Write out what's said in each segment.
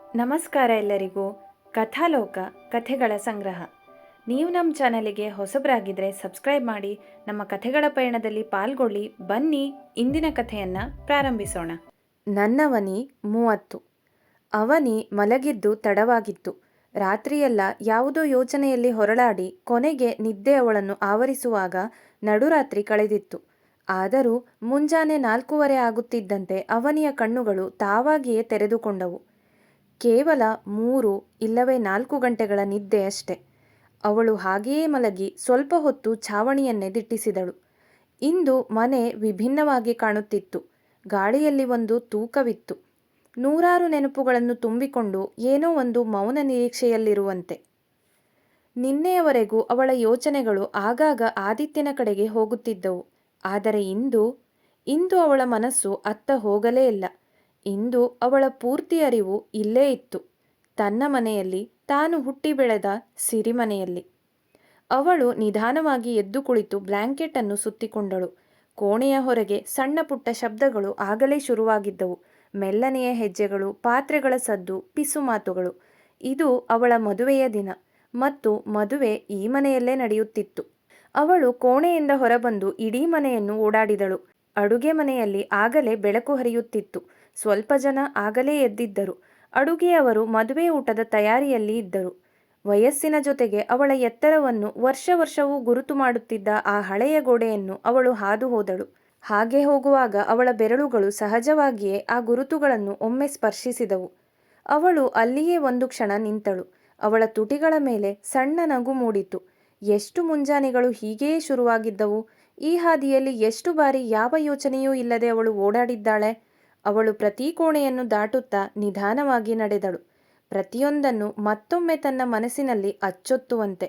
ನಮಸ್ಕಾರ ಎಲ್ಲರಿಗೂ. ಕಥಾಲೋಕ ಕಥೆಗಳ ಸಂಗ್ರಹ. ನೀವು ನಮ್ಮ ಚಾನಲಿಗೆ ಹೊಸಬರಾಗಿದ್ದರೆ ಸಬ್ಸ್ಕ್ರೈಬ್ ಮಾಡಿ, ನಮ್ಮ ಕಥೆಗಳ ಪಯಣದಲ್ಲಿ ಪಾಲ್ಗೊಳ್ಳಿ. ಬನ್ನಿ, ಇಂದಿನ ಕಥೆಯನ್ನು ಪ್ರಾರಂಭಿಸೋಣ. ನನ್ನವನಿ 30. ಅವನಿ ಮಲಗಿದ್ದು ತಡವಾಗಿತ್ತು. ರಾತ್ರಿಯೆಲ್ಲ ಯಾವುದೋ ಯೋಚನೆಯಲ್ಲಿ ಹೊರಳಾಡಿ ಕೊನೆಗೆ ನಿದ್ದೆ ಅವಳನ್ನು ಆವರಿಸುವಾಗ ನಡುರಾತ್ರಿ ಕಳೆದಿತ್ತು. ಆದರೂ ಮುಂಜಾನೆ 4:15 ಆಗುತ್ತಿದ್ದಂತೆ ಅವನಿಯ ಕಣ್ಣುಗಳು ತಾವಾಗಿಯೇ ತೆರೆದುಕೊಂಡವು. ಕೇವಲ 3 ಇಲ್ಲವೇ 4 ಗಂಟೆಗಳ ನಿದ್ದೆಯಷ್ಟೆ. ಅವಳು ಹಾಗೆಯೇ ಮಲಗಿ ಸ್ವಲ್ಪ ಹೊತ್ತು ಛಾವಣಿಯನ್ನೇ ದಿಟ್ಟಿಸಿದಳು. ಇಂದು ಮನೆ ವಿಭಿನ್ನವಾಗಿ ಕಾಣುತ್ತಿತ್ತು. ಗಾಳಿಯಲ್ಲಿ ಒಂದು ತೂಕವಿತ್ತು. ನೂರಾರು ನೆನಪುಗಳನ್ನು ತುಂಬಿಕೊಂಡು ಏನೋ ಒಂದು ಮೌನ ನಿರೀಕ್ಷೆಯಲ್ಲಿರುವಂತೆ. ನಿನ್ನೆಯವರೆಗೂ ಅವಳ ಯೋಚನೆಗಳು ಆಗಾಗ ಆದಿತ್ಯನ ಕಡೆಗೆ ಹೋಗುತ್ತಿದ್ದವು. ಆದರೆ ಇಂದು ಅವಳ ಮನಸ್ಸು ಅತ್ತ ಹೋಗಲೇ ಇಲ್ಲ. ಇಂದು ಅವಳ ಪೂರ್ತಿ ಅರಿವು ಇಲ್ಲೇ ಇತ್ತು, ತನ್ನ ಮನೆಯಲ್ಲಿ, ತಾನು ಹುಟ್ಟಿ ಬೆಳೆದ ಸಿರಿಮನೆಯಲ್ಲಿ. ಅವಳು ನಿಧಾನವಾಗಿ ಎದ್ದು ಕುಳಿತು ಬ್ಲ್ಯಾಂಕೆಟನ್ನು ಸುತ್ತಿಕೊಂಡಳು. ಕೋಣೆಯ ಹೊರಗೆ ಸಣ್ಣ ಪುಟ್ಟ ಶಬ್ದಗಳು ಆಗಲೇ ಶುರುವಾಗಿದ್ದವು. ಮೆಲ್ಲನೆಯ ಹೆಜ್ಜೆಗಳು, ಪಾತ್ರೆಗಳ ಸದ್ದು, ಪಿಸು ಮಾತುಗಳು. ಇದು ಅವಳ ಮದುವೆಯ ದಿನ, ಮತ್ತು ಮದುವೆ ಈ ಮನೆಯಲ್ಲೇ ನಡೆಯುತ್ತಿತ್ತು. ಅವಳು ಕೋಣೆಯಿಂದ ಹೊರಬಂದು ಇಡೀ ಮನೆಯನ್ನು ಓಡಾಡಿದಳು. ಅಡುಗೆ ಮನೆಯಲ್ಲಿ ಆಗಲೇ ಬೆಳಕು ಹರಿಯುತ್ತಿತ್ತು. ಸ್ವಲ್ಪ ಜನ ಆಗಲೇ ಎದ್ದಿದ್ದರು. ಅಡುಗೆಯವರು ಮದುವೆ ಊಟದ ತಯಾರಿಯಲ್ಲಿ ಇದ್ದರು. ವಯಸ್ಸಿನ ಜೊತೆಗೆ ಅವಳ ಎತ್ತರವನ್ನು ವರ್ಷವೂ ಗುರುತು ಮಾಡುತ್ತಿದ್ದ ಆ ಹಳೆಯ ಗೋಡೆಯನ್ನು ಅವಳು ಹಾದು ಹೋದಳು. ಹಾಗೆ ಹೋಗುವಾಗ ಅವಳ ಬೆರಳುಗಳು ಸಹಜವಾಗಿಯೇ ಆ ಗುರುತುಗಳನ್ನು ಒಮ್ಮೆ ಸ್ಪರ್ಶಿಸಿದವು. ಅವಳು ಅಲ್ಲಿಯೇ ಒಂದು ಕ್ಷಣ ನಿಂತಳು. ಅವಳ ತುಟಿಗಳ ಮೇಲೆ ಸಣ್ಣ ನಗು ಮೂಡಿತು. ಎಷ್ಟು ಮುಂಜಾನೆಗಳು ಹೀಗೆಯೇ ಶುರುವಾಗಿದ್ದವು. ಈ ಹಾದಿಯಲ್ಲಿ ಎಷ್ಟು ಬಾರಿ ಯಾವ ಯೋಚನೆಯೂ ಇಲ್ಲದೆ ಅವಳು ಓಡಾಡಿದ್ದಾಳೆ. ಅವಳು ಪ್ರತಿ ಕೋಣೆಯನ್ನು ದಾಟುತ್ತಾ ನಿಧಾನವಾಗಿ ನಡೆದಳು, ಪ್ರತಿಯೊಂದನ್ನು ಮತ್ತೊಮ್ಮೆ ತನ್ನ ಮನಸ್ಸಿನಲ್ಲಿ ಅಚ್ಚೊತ್ತುವಂತೆ.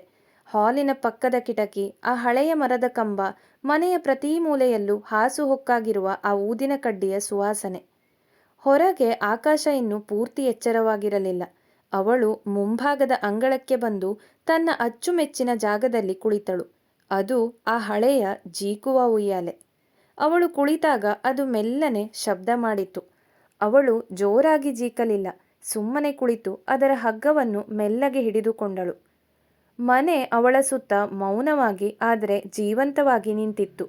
ಹಾಲಿನ ಪಕ್ಕದ ಕಿಟಕಿ, ಆ ಹಳೆಯ ಮರದ ಕಂಬ, ಮನೆಯ ಪ್ರತಿ ಮೂಲೆಯಲ್ಲೂ ಹಾಸುಹೊಕ್ಕಾಗಿರುವ ಆ ಊದಿನ ಕಡ್ಡಿಯ ಸುವಾಸನೆ. ಹೊರಗೆ ಆಕಾಶ ಇನ್ನೂ ಪೂರ್ತಿ ಎಚ್ಚರವಾಗಿರಲಿಲ್ಲ. ಅವಳು ಮುಂಭಾಗದ ಅಂಗಳಕ್ಕೆ ಬಂದು ತನ್ನ ಅಚ್ಚುಮೆಚ್ಚಿನ ಜಾಗದಲ್ಲಿ ಕುಳಿತಳು. ಅದು ಆ ಹಳೆಯ ಜೀಕುವ ಉಯ್ಯಾಲೆ. ಅವಳು ಕುಳಿತಾಗ ಅದು ಮೆಲ್ಲನೆ ಶಬ್ದ ಮಾಡಿತು. ಅವಳು ಜೋರಾಗಿ ಜೀಕಲಿಲ್ಲ. ಸುಮ್ಮನೆ ಕುಳಿತು ಅದರ ಹಗ್ಗವನ್ನು ಮೆಲ್ಲಗೆ ಹಿಡಿದುಕೊಂಡಳು. ಮನೆ ಅವಳ ಸುತ್ತ ಮೌನವಾಗಿ ಆದರೆ ಜೀವಂತವಾಗಿ ನಿಂತಿತ್ತು.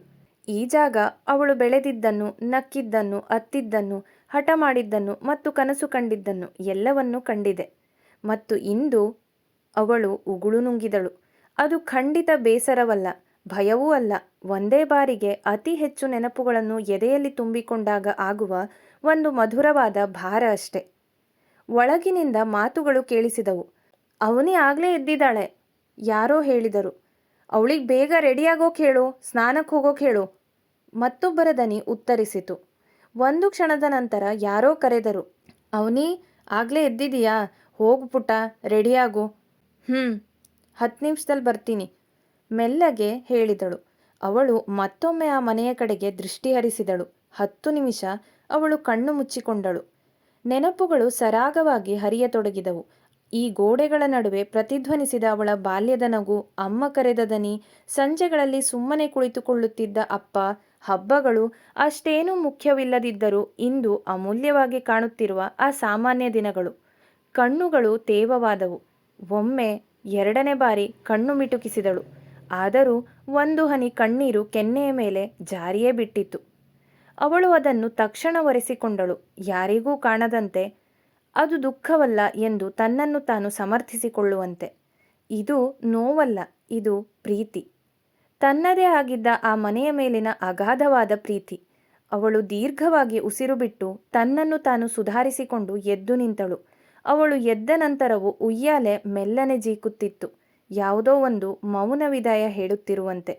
ಈ ಜಾಗ ಅವಳು ಬೆಳೆದಿದ್ದನ್ನು, ನಕ್ಕಿದ್ದನ್ನು, ಅತ್ತಿದ್ದನ್ನು, ಹಠ ಮಾಡಿದ್ದನ್ನು ಮತ್ತು ಕನಸು ಕಂಡಿದ್ದನ್ನು ಎಲ್ಲವನ್ನೂ ಕಂಡಿದೆ. ಮತ್ತು ಇಂದು ಅವಳು ಉಗುಳು ನುಂಗಿದಳು. ಅದು ಖಂಡಿತ ಬೇಸರವಲ್ಲ, ಭಯವೂ ಅಲ್ಲ. ಒಂದೇ ಬಾರಿಗೆ ಅತಿ ಹೆಚ್ಚು ನೆನಪುಗಳನ್ನು ಎದೆಯಲ್ಲಿ ತುಂಬಿಕೊಂಡಾಗ ಆಗುವ ಒಂದು ಮಧುರವಾದ ಭಾರ ಅಷ್ಟೆ. ಒಳಗಿನಿಂದ ಮಾತುಗಳು ಕೇಳಿಸಿದವು. ಅವನಿ ಆಗ್ಲೇ ಎದ್ದಿದ್ದಾಳೆ, ಯಾರೋ ಹೇಳಿದರು. ಅವಳಿಗೆ ಬೇಗ ರೆಡಿಯಾಗೋಕೆ ಹೇಳು, ಸ್ನಾನಕ್ಕೆ ಹೋಗೋಕೆ ಹೇಳು, ಮತ್ತೊಬ್ಬರ ದನಿ ಉತ್ತರಿಸಿತು. ಒಂದು ಕ್ಷಣದ ನಂತರ ಯಾರೋ ಕರೆದರು. ಅವನಿ, ಆಗ್ಲೇ ಎದ್ದಿದೀಯಾ? ಹೋಗು ಪುಟ್ಟ, ರೆಡಿಯಾಗು. 10 ನಿಮಿಷದಲ್ಲಿ ಬರ್ತೀನಿ, ಮೆಲ್ಲಗೆ ಹೇಳಿದಳು. ಅವಳು ಮತ್ತೊಮ್ಮೆ ಆ ಮನೆಯ ಕಡೆಗೆ ದೃಷ್ಟಿ ಹರಿಸಿದಳು. 10 ನಿಮಿಷ ಅವಳು ಕಣ್ಣು ಮುಚ್ಚಿಕೊಂಡಳು. ನೆನಪುಗಳು ಸರಾಗವಾಗಿ ಹರಿಯತೊಡಗಿದವು. ಈ ಗೋಡೆಗಳ ನಡುವೆ ಪ್ರತಿಧ್ವನಿಸಿದ ಅವಳ ಬಾಲ್ಯದ ನಗು, ಅಮ್ಮ ಕರೆದ ದನಿ, ಸಂಜೆಗಳಲ್ಲಿ ಸುಮ್ಮನೆ ಕುಳಿತುಕೊಳ್ಳುತ್ತಿದ್ದ ಅಪ್ಪ, ಹಬ್ಬಗಳು, ಅಷ್ಟೇನೂ ಮುಖ್ಯವಿಲ್ಲದಿದ್ದರೂ ಇಂದು ಅಮೂಲ್ಯವಾಗಿ ಕಾಣುತ್ತಿರುವ ಆ ಸಾಮಾನ್ಯ ದಿನಗಳು. ಕಣ್ಣುಗಳು ತೇವವಾದವು. ಒಮ್ಮೆ 2ನೇ ಬಾರಿ ಕಣ್ಣು ಮಿಟುಕಿಸಿದಳು. ಆದರೂ ಒಂದು ಹನಿ ಕಣ್ಣೀರು ಕೆನ್ನೆಯ ಮೇಲೆ ಜಾರಿಯೇ ಬಿಟ್ಟಿತು. ಅವಳು ಅದನ್ನು ತಕ್ಷಣ ಒರೆಸಿಕೊಂಡಳು, ಯಾರಿಗೂ ಕಾಣದಂತೆ. ಅದು ದುಃಖವಲ್ಲ ಎಂದು ತನ್ನನ್ನು ತಾನು ಸಮರ್ಥಿಸಿಕೊಳ್ಳುವಂತೆ. ಇದು ನೋವಲ್ಲ, ಇದು ಪ್ರೀತಿ. ತನ್ನದೇ ಆಗಿದ್ದ ಆ ಮನೆಯ ಮೇಲಿನ ಅಗಾಧವಾದ ಪ್ರೀತಿ. ಅವಳು ದೀರ್ಘವಾಗಿ ಉಸಿರು ಬಿಟ್ಟು ತನ್ನನ್ನು ತಾನು ಸುಧಾರಿಸಿಕೊಂಡು ಎದ್ದು ನಿಂತಳು. ಅವಳು ಎದ್ದ ನಂತರವೂ ಉಯ್ಯಾಲೆ ಮೆಲ್ಲನೆ ಜೀಕುತ್ತಿತ್ತು, ಯಾವುದೋ ಒಂದು ಮೌನ ವಿದಾಯ ಹೇಳುತ್ತಿರುವಂತೆ.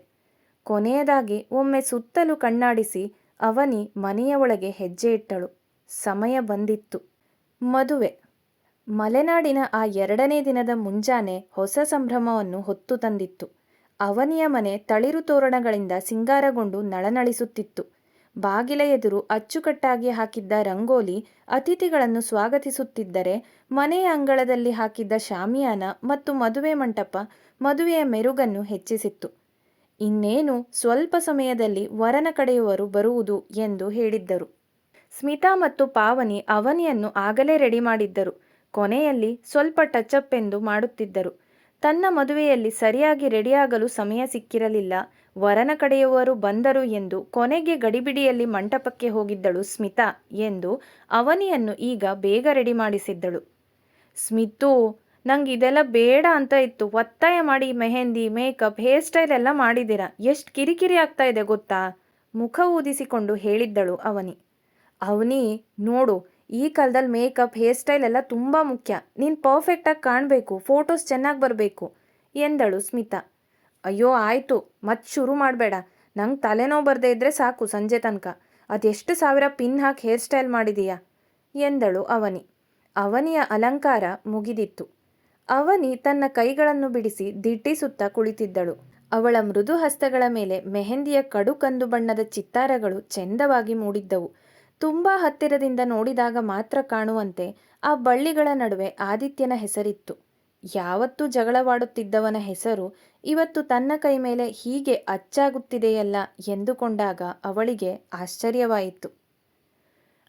ಕೊನೆಯದಾಗಿ ಒಮ್ಮೆ ಸುತ್ತಲೂ ಕಣ್ಣಾಡಿಸಿ ಅವನಿ ಮನೆಯ ಒಳಗೆ ಹೆಜ್ಜೆ ಇಟ್ಟಳು. ಸಮಯ ಬಂದಿತ್ತು. ಮದುವೆ. ಮಲೆನಾಡಿನ ಆ 2ನೇ ದಿನದ ಮುಂಜಾನೆ ಹೊಸ ಸಂಭ್ರಮವನ್ನು ಹೊತ್ತು ತಂದಿತ್ತು. ಅವನಿಯ ಮನೆ ತಳಿರು ತೋರಣಗಳಿಂದ ಸಿಂಗಾರಗೊಂಡು ನಳನಳಿಸುತ್ತಿತ್ತು. ಬಾಗಿಲ ಎದುರು ಅಚ್ಚುಕಟ್ಟಾಗಿ ಹಾಕಿದ್ದ ರಂಗೋಲಿ ಅತಿಥಿಗಳನ್ನು ಸ್ವಾಗತಿಸುತ್ತಿದ್ದರೆ, ಮನೆಯ ಅಂಗಳದಲ್ಲಿ ಹಾಕಿದ್ದ ಶಾಮಿಯಾನ ಮತ್ತು ಮದುವೆ ಮಂಟಪ ಮದುವೆಯ ಮೆರುಗನ್ನು ಹೆಚ್ಚಿಸಿತ್ತು. ಇನ್ನೇನು ಸ್ವಲ್ಪ ಸಮಯದಲ್ಲಿ ವರನ ಕಡೆಯವರು ಬರುವುದು ಎಂದು ಹೇಳಿದ್ದರು. ಸ್ಮಿತಾ ಮತ್ತು ಪಾವನಿ ಅವನಿಯನ್ನು ಆಗಲೇ ರೆಡಿ ಮಾಡಿದ್ದರು. ಕೊನೆಯಲ್ಲಿ ಸ್ವಲ್ಪ ಟಚಪ್ ಎಂದು ಮಾಡುತ್ತಿದ್ದರು. ತನ್ನ ಮದುವೆಯಲ್ಲಿ ಸರಿಯಾಗಿ ರೆಡಿಯಾಗಲು ಸಮಯ ಸಿಕ್ಕಿರಲಿಲ್ಲ. ವರನ ಕಡೆಯವರು ಬಂದರು ಎಂದು ಕೊನೆಗೆ ಗಡಿಬಿಡಿಯಲ್ಲಿ ಮಂಟಪಕ್ಕೆ ಹೋಗಿದ್ದಳು ಸ್ಮಿತಾ ಎಂದು ಅವನಿಯನ್ನು ಈಗ ಬೇಗ ರೆಡಿ ಮಾಡಿಸಿದ್ದಳು. ಸ್ಮಿತು, ನಂಗೆ ಇದೆಲ್ಲ ಬೇಡ ಅಂತ ಇತ್ತು. ಒತ್ತಾಯ ಮಾಡಿ ಮೆಹಂದಿ, ಮೇಕಪ್, ಹೇರ್ ಸ್ಟೈಲ್ ಎಲ್ಲ ಮಾಡಿದ್ದೀರಾ. ಎಷ್ಟು ಕಿರಿಕಿರಿ ಆಗ್ತಾ ಇದೆ ಗೊತ್ತಾ? ಮುಖ ಊದಿಸಿಕೊಂಡು ಹೇಳಿದ್ದಳು ಅವನಿ. ಅವನಿ, ನೋಡು, ಈ ಕಾಲದಲ್ಲಿ ಮೇಕಪ್, ಹೇರ್ ಸ್ಟೈಲ್ ಎಲ್ಲ ತುಂಬ ಮುಖ್ಯ. ನೀನು ಪರ್ಫೆಕ್ಟಾಗಿ ಕಾಣಬೇಕು, ಫೋಟೋಸ್ ಚೆನ್ನಾಗಿ ಬರಬೇಕು ಎಂದಳು ಸ್ಮಿತಾ. ಅಯ್ಯೋ ಆಯಿತು, ಮತ್ತೆ ಶುರು ಮಾಡಬೇಡ. ನಂಗೆ ತಲೆನೋವು ಬರದೇ ಇದ್ದರೆ ಸಾಕು ಸಂಜೆ ತನಕ. ಅದೆಷ್ಟು ಸಾವಿರ ಪಿನ್ ಹಾಕಿ ಹೇರ್ ಸ್ಟೈಲ್ ಮಾಡಿದೀಯಾ ಎಂದಳು ಅವನಿ. ಅವನಿಯ ಅಲಂಕಾರ ಮುಗಿದಿತ್ತು. ಅವನಿ ತನ್ನ ಕೈಗಳನ್ನು ಬಿಡಿಸಿ ದಿಟ್ಟಿಸುತ್ತಾ ಕುಳಿತಿದ್ದಳು. ಅವಳ ಮೃದು ಹಸ್ತಗಳ ಮೇಲೆ ಮೆಹಂದಿಯ ಕಡು ಕಂದು ಬಣ್ಣದ ಚಿತ್ತಾರಗಳು ಚೆಂದವಾಗಿ ಮೂಡಿದ್ದವು. ತುಂಬ ಹತ್ತಿರದಿಂದ ನೋಡಿದಾಗ ಮಾತ್ರ ಕಾಣುವಂತೆ ಆ ಬಳ್ಳಿಗಳ ನಡುವೆ ಆದಿತ್ಯನ ಹೆಸರಿತ್ತು. ಯಾವತ್ತೂ ಜಗಳವಾಡುತ್ತಿದ್ದವನ ಹೆಸರು ಇವತ್ತು ತನ್ನ ಕೈ ಮೇಲೆ ಹೀಗೆ ಅಚ್ಚಾಗುತ್ತಿದೆಯಲ್ಲ ಎಂದುಕೊಂಡಾಗ ಅವಳಿಗೆ ಆಶ್ಚರ್ಯವಾಯಿತು.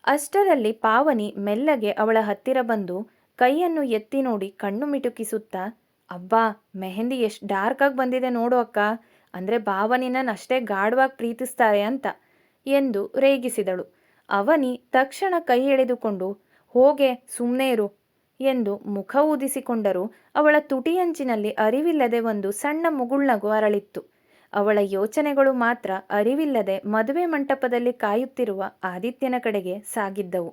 ಅಷ್ಟರಲ್ಲಿ ಪಾವನಿ ಮೆಲ್ಲಗೆ ಅವಳ ಹತ್ತಿರ ಬಂದು ಕೈಯನ್ನು ಎತ್ತಿ ನೋಡಿ ಕಣ್ಣು ಮಿಟುಕಿಸುತ್ತಾ, ಅಬ್ಬಾ, ಮೆಹಂದಿ ಎಷ್ಟು ಡಾರ್ಕಾಗಿ ಬಂದಿದೆ ನೋಡು ಅಕ್ಕ. ಅಂದರೆ ಭಾವನಿನ ಅಷ್ಟೇ ಗಾಢವಾಗಿ ಪ್ರೀತಿಸ್ತಾರೆ ಅಂತ ಎಂದು ರೇಗಿಸಿದಳು. ಅವನಿ ತಕ್ಷಣ ಕೈ ಎಳೆದುಕೊಂಡು, ಹೋಗೆ ಸುಮ್ಮನೆ ಇರು ಎಂದು ಮುಖ ಊದಿಸಿಕೊಂಡರೂ ಅವಳ ತುಟಿಯಂಚಿನಲ್ಲಿ ಅರಿವಿಲ್ಲದೆ ಒಂದು ಸಣ್ಣ ಮುಗುಳ್ನಗು ಅರಳಿತ್ತು. ಅವಳ ಯೋಚನೆಗಳು ಮಾತ್ರ ಅರಿವಿಲ್ಲದೆ ಮದುವೆ ಮಂಟಪದಲ್ಲಿ ಕಾಯುತ್ತಿರುವ ಆದಿತ್ಯನ ಕಡೆಗೆ ಸಾಗಿದ್ದವು.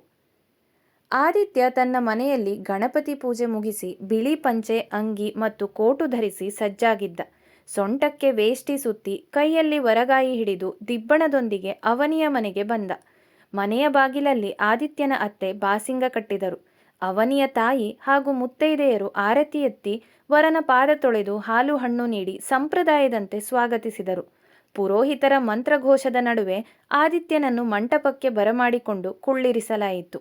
ಆದಿತ್ಯ ತನ್ನ ಮನೆಯಲ್ಲಿ ಗಣಪತಿ ಪೂಜೆ ಮುಗಿಸಿ ಬಿಳಿ ಪಂಚೆ, ಅಂಗಿ ಮತ್ತು ಕೋಟು ಧರಿಸಿ ಸಜ್ಜಾಗಿದ್ದ. ಸೊಂಟಕ್ಕೆ ವೇಷ್ಟಿ ಸುತ್ತಿ ಕೈಯಲ್ಲಿ ವರಗಾಯಿ ಹಿಡಿದು ದಿಬ್ಬಣದೊಂದಿಗೆ ಅವನಿಯ ಮನೆಗೆ ಬಂದ. ಮನೆಯ ಬಾಗಿಲಲ್ಲಿ ಆದಿತ್ಯನ ಅತ್ತೆ ಬಾಸಿಂಗ ಕಟ್ಟಿದರು. ಅವನಿಯ ತಾಯಿ ಹಾಗೂ ಮುತ್ತೈದೆಯರು ಆರತಿ ಎತ್ತಿ ವರನ ಪಾದ ತೊಳೆದು ಹಾಲು ಹಣ್ಣು ನೀಡಿ ಸಂಪ್ರದಾಯದಂತೆ ಸ್ವಾಗತಿಸಿದರು. ಪುರೋಹಿತರ ಮಂತ್ರಘೋಷದ ನಡುವೆ ಆದಿತ್ಯನನ್ನು ಮಂಟಪಕ್ಕೆ ಬರಮಾಡಿಕೊಂಡು ಕುಳ್ಳಿರಿಸಲಾಯಿತು.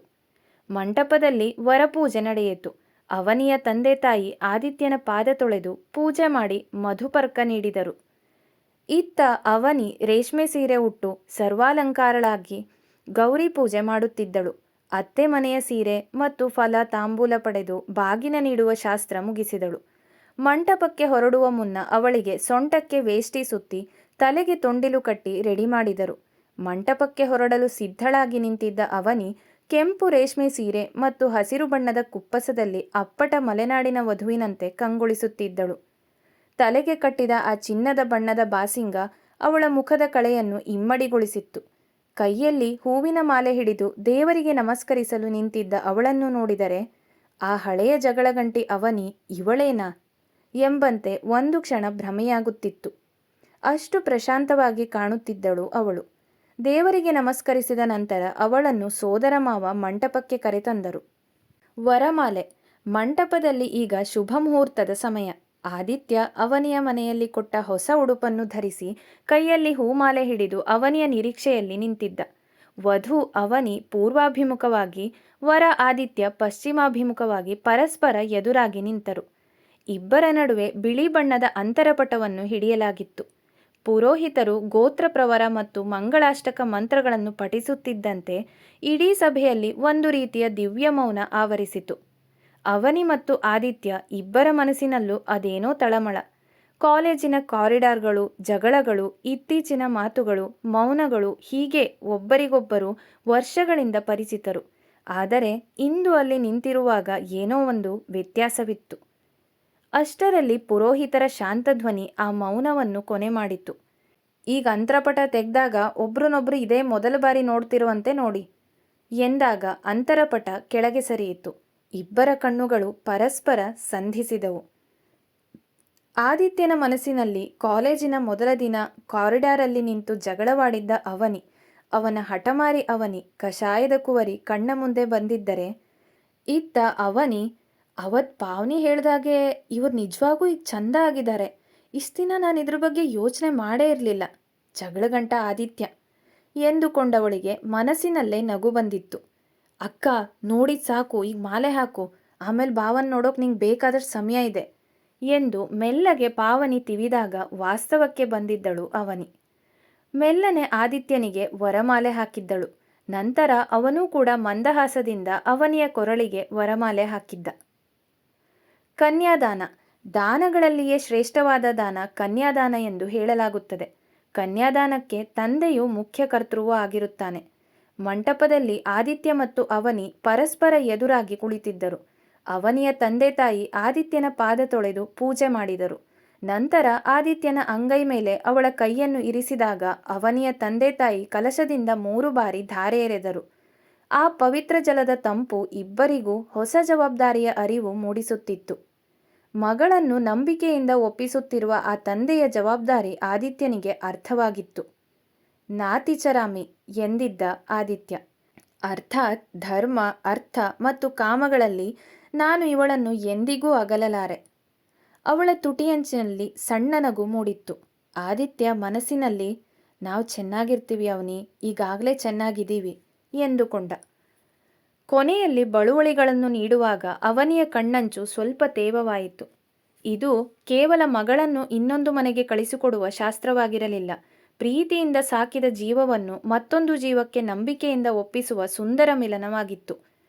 ಮಂಟಪದಲ್ಲಿ ವರಪೂಜೆ ನಡೆಯಿತು. ಅವನಿಯ ತಂದೆ ತಾಯಿ ಆದಿತ್ಯನ ಪಾದ ತೊಳೆದು ಪೂಜೆ ಮಾಡಿ ಮಧುಪರ್ಕ ನೀಡಿದರು. ಇತ್ತ ಅವನಿ ರೇಷ್ಮೆ ಸೀರೆ ಉಟ್ಟು ಸರ್ವಾಲಂಕಾರಳಾಗಿ ಗೌರಿ ಪೂಜೆ ಮಾಡುತ್ತಿದ್ದಳು. ಅತ್ತೆ ಮನೆಯ ಸೀರೆ ಮತ್ತು ಫಲ ತಾಂಬೂಲ ಪಡೆದು ಬಾಗಿನ ನೀಡುವ ಶಾಸ್ತ್ರ ಮುಗಿಸಿದಳು. ಮಂಟಪಕ್ಕೆ ಹೊರಡುವ ಮುನ್ನ ಅವಳಿಗೆ ಸೊಂಟಕ್ಕೆ ವೇಷ್ಟಿ ಸುತ್ತಿ ತಲೆಗೆ ತೊಂಡಿಲು ಕಟ್ಟಿ ರೆಡಿ ಮಾಡಿದರು. ಮಂಟಪಕ್ಕೆ ಹೊರಡಲು ಸಿದ್ಧಳಾಗಿ ನಿಂತಿದ್ದ ಅವನಿ ಕೆಂಪು ರೇಷ್ಮೆ ಸೀರೆ ಮತ್ತು ಹಸಿರು ಬಣ್ಣದ ಕುಪ್ಪಸದಲ್ಲಿ ಅಪ್ಪಟ ಮಲೆನಾಡಿನ ವಧುವಿನಂತೆ ಕಂಗೊಳಿಸುತ್ತಿದ್ದಳು. ತಲೆಗೆ ಕಟ್ಟಿದ ಆ ಚಿನ್ನದ ಬಣ್ಣದ ಬಾಸಿಂಗ ಅವಳ ಮುಖದ ಕಳೆಯನ್ನು ಇಮ್ಮಡಿಗೊಳಿಸಿತ್ತು. ಕೈಯಲ್ಲಿ ಹೂವಿನ ಮಾಲೆ ಹಿಡಿದು ದೇವರಿಗೆ ನಮಸ್ಕರಿಸಲು ನಿಂತಿದ್ದ ಅವಳನ್ನು ನೋಡಿದರೆ ಆ ಹಳೆಯ ಜಗಳಗಂಟಿ ಅವನಿ ಇವಳೇನಾ ಎಂಬಂತೆ ಒಂದು ಕ್ಷಣ ಭ್ರಮೆಯಾಗುತ್ತಿತ್ತು. ಅಷ್ಟು ಪ್ರಶಾಂತವಾಗಿ ಕಾಣುತ್ತಿದ್ದಳು ಅವಳು. ದೇವರಿಗೆ ನಮಸ್ಕರಿಸಿದ ನಂತರ ಅವಳನ್ನು ಸೋದರ ಮಾವ ಮಂಟಪಕ್ಕೆ ಕರೆತಂದರು. ವರಮಾಲೆ. ಮಂಟಪದಲ್ಲಿ ಈಗ ಶುಭ ಮುಹೂರ್ತದ ಸಮಯ. ಆದಿತ್ಯ ಅವನಿಯ ಮನೆಯಲ್ಲಿ ಕೊಟ್ಟ ಹೊಸ ಉಡುಪನ್ನು ಧರಿಸಿ ಕೈಯಲ್ಲಿ ಹೂಮಾಲೆ ಹಿಡಿದು ಅವನಿಯ ನಿರೀಕ್ಷೆಯಲ್ಲಿ ನಿಂತಿದ್ದ. ವಧು ಅವನಿ ಪೂರ್ವಾಭಿಮುಖವಾಗಿ, ವರ ಆದಿತ್ಯ ಪಶ್ಚಿಮಾಭಿಮುಖವಾಗಿ ಪರಸ್ಪರ ಎದುರಾಗಿ ನಿಂತರು. ಇಬ್ಬರ ನಡುವೆ ಬಿಳಿ ಬಣ್ಣದ ಅಂತರಪಟವನ್ನು ಹಿಡಿಯಲಾಗಿತ್ತು. ಪುರೋಹಿತರು ಗೋತ್ರ ಪ್ರವರ ಮತ್ತು ಮಂಗಳಾಷ್ಟಕ ಮಂತ್ರಗಳನ್ನು ಪಠಿಸುತ್ತಿದ್ದಂತೆ ಇಡೀ ಸಭೆಯಲ್ಲಿ ಒಂದು ರೀತಿಯ ದಿವ್ಯ ಮೌನ ಆವರಿಸಿತು. ಅವನಿ ಮತ್ತು ಆದಿತ್ಯ ಇಬ್ಬರ ಮನಸ್ಸಿನಲ್ಲೂ ಅದೇನೋ ತಳಮಳ. ಕಾಲೇಜಿನ ಕಾರಿಡಾರ್ಗಳು, ಜಗಳಗಳು, ಇತ್ತೀಚಿನ ಮಾತುಗಳು, ಮೌನಗಳು, ಹೀಗೆ ಒಬ್ಬರಿಗೊಬ್ಬರು ವರ್ಷಗಳಿಂದ ಪರಿಚಿತರು. ಆದರೆ ಇಂದು ಅಲ್ಲಿ ನಿಂತಿರುವಾಗ ಏನೋ ಒಂದು ವ್ಯತ್ಯಾಸವಿತ್ತು. ಅಷ್ಟರಲ್ಲಿ ಪುರೋಹಿತರ ಶಾಂತಧ್ವನಿ ಆ ಮೌನವನ್ನು ಕೊನೆ ಮಾಡಿತು. ಈಗ ಅಂತರಪಟ ತೆಗೆದಾಗ ಒಬ್ರನ್ನೊಬ್ರು ಇದೇ ಮೊದಲ ಬಾರಿ ನೋಡ್ತಿರುವಂತೆ ನೋಡಿ ಎಂದಾಗ ಅಂತರಪಟ ಕೆಳಗೆ ಸರಿಯಿತು. ಇಬ್ಬರ ಕಣ್ಣುಗಳು ಪರಸ್ಪರ ಸಂಧಿಸಿದವು. ಆದಿತ್ಯನ ಮನಸ್ಸಿನಲ್ಲಿ ಕಾಲೇಜಿನ ಮೊದಲ ದಿನ ಕಾರಿಡಾರಲ್ಲಿ ನಿಂತು ಜಗಳವಾಡಿದ್ದ ಅವನಿ, ಅವನ ಹಠಮಾರಿ ಅವನಿ, ಕಷಾಯದ ಕುವರಿ ಕಣ್ಣ ಮುಂದೆ ಬಂದಿದ್ದರೆ, ಇತ್ತ ಅವನಿ, ಅವತ್ತು ಪಾವನಿ ಹೇಳ್ದಾಗೆ ಇವ್ರು ನಿಜವಾಗೂ ಈಗ ಚಂದ ಆಗಿದ್ದಾರೆ. ಇಷ್ಟು ದಿನ ನಾನು ಇದ್ರ ಬಗ್ಗೆ ಯೋಚನೆ ಮಾಡೇ ಇರಲಿಲ್ಲ. ಜಗಳಗಂಟ ಆದಿತ್ಯ ಎಂದುಕೊಂಡವಳಿಗೆ ಮನಸ್ಸಿನಲ್ಲೇ ನಗು ಬಂದಿತ್ತು. ಅಕ್ಕ, ನೋಡಿದ್ ಸಾಕು, ಈಗ ಮಾಲೆ ಹಾಕು, ಆಮೇಲೆ ಭಾವನ್ ನೋಡೋಕೆ ನಿಂಗೆ ಬೇಕಾದಷ್ಟು ಸಮಯ ಇದೆ ಎಂದು ಮೆಲ್ಲಗೆ ಪಾವನಿ ತಿವಿದಾಗ ವಾಸ್ತವಕ್ಕೆ ಬಂದಿದ್ದಳು ಅವನಿ. ಮೆಲ್ಲನೆ ಆದಿತ್ಯನಿಗೆ ವರಮಾಲೆ ಹಾಕಿದ್ದಳು. ನಂತರ ಅವನೂ ಕೂಡ ಮಂದಹಾಸದಿಂದ ಅವನಿಯ ಕೊರಳಿಗೆ ವರಮಾಲೆ ಹಾಕಿದ್ದ. ಕನ್ಯಾದಾನ. ದಾನಗಳಲ್ಲಿಯೇ ಶ್ರೇಷ್ಠವಾದ ದಾನ ಕನ್ಯಾದಾನ ಎಂದು ಹೇಳಲಾಗುತ್ತದೆ. ಕನ್ಯಾದಾನಕ್ಕೆ ತಂದೆಯು ಮುಖ್ಯ ಕರ್ತೃವೂ ಆಗಿರುತ್ತಾನೆ. ಮಂಟಪದಲ್ಲಿ ಆದಿತ್ಯ ಮತ್ತು ಅವನಿ ಪರಸ್ಪರ ಎದುರಾಗಿ ಕುಳಿತಿದ್ದರು. ಅವನಿಯ ತಂದೆ ತಾಯಿ ಆದಿತ್ಯನ ಪಾದ ತೊಳೆದು ಪೂಜೆ ಮಾಡಿದರು. ನಂತರ ಆದಿತ್ಯನ ಅಂಗೈ ಮೇಲೆ ಅವಳ ಕೈಯನ್ನು ಇರಿಸಿದಾಗ ಅವನಿಯ ತಂದೆ ತಾಯಿ ಕಲಶದಿಂದ 3 ಬಾರಿ ಧಾರೆ ಎರೆದರು. ಆ ಪವಿತ್ರ ಜಲದ ತಂಪು ಇಬ್ಬರಿಗೂ ಹೊಸ ಜವಾಬ್ದಾರಿಯ ಅರಿವು ಮೂಡಿಸುತ್ತಿತ್ತು. ಮಗಳನ್ನು ನಂಬಿಕೆಯಿಂದ ಒಪ್ಪಿಸುತ್ತಿರುವ ಆ ತಂದೆಯ ಜವಾಬ್ದಾರಿ ಆದಿತ್ಯನಿಗೆ ಅರ್ಥವಾಗಿತ್ತು. ನಾತಿಚರಾಮಿ ಎಂದಿದ್ದ ಆದಿತ್ಯ. ಅರ್ಥಾತ್ ಧರ್ಮ, ಅರ್ಥ ಮತ್ತು ಕಾಮಗಳಲ್ಲಿ ನಾನು ಇವಳನ್ನು ಎಂದಿಗೂ ಅಗಲಲಾರೆ. ಅವಳ ತುಟಿಯಂಚಿನಲ್ಲಿ ಸಣ್ಣ ನಗು ಮೂಡಿತ್ತು. ಆದಿತ್ಯ ಮನಸ್ಸಿನಲ್ಲಿ, ನಾವು ಚೆನ್ನಾಗಿರ್ತೀವಿ ಅವನಿ, ಈಗಾಗಲೇ ಚೆನ್ನಾಗಿದ್ದೀವಿ ಎಂದುಕೊಂಡ. ಕೊನೆಯಲ್ಲಿ ಬಳುವಳಿಗಳನ್ನು ನೀಡುವಾಗ ಅವನಿಯ ಕಣ್ಣಂಚು ಸ್ವಲ್ಪ ತೇವವಾಯಿತು. ಇದು ಕೇವಲ ಮಗಳನ್ನು ಇನ್ನೊಂದು ಮನೆಗೆ ಕಳಿಸಿಕೊಡುವ ಶಾಸ್ತ್ರವಾಗಿರಲಿಲ್ಲ. ಪ್ರೀತಿಯಿಂದ ಸಾಕಿದ ಜೀವವನ್ನು ಮತ್ತೊಂದು ಜೀವಕ್ಕೆ ನಂಬಿಕೆಯಿಂದ ಒಪ್ಪಿಸುವ ಸುಂದರ ಮಿಲನವಾಗಿತ್ತು.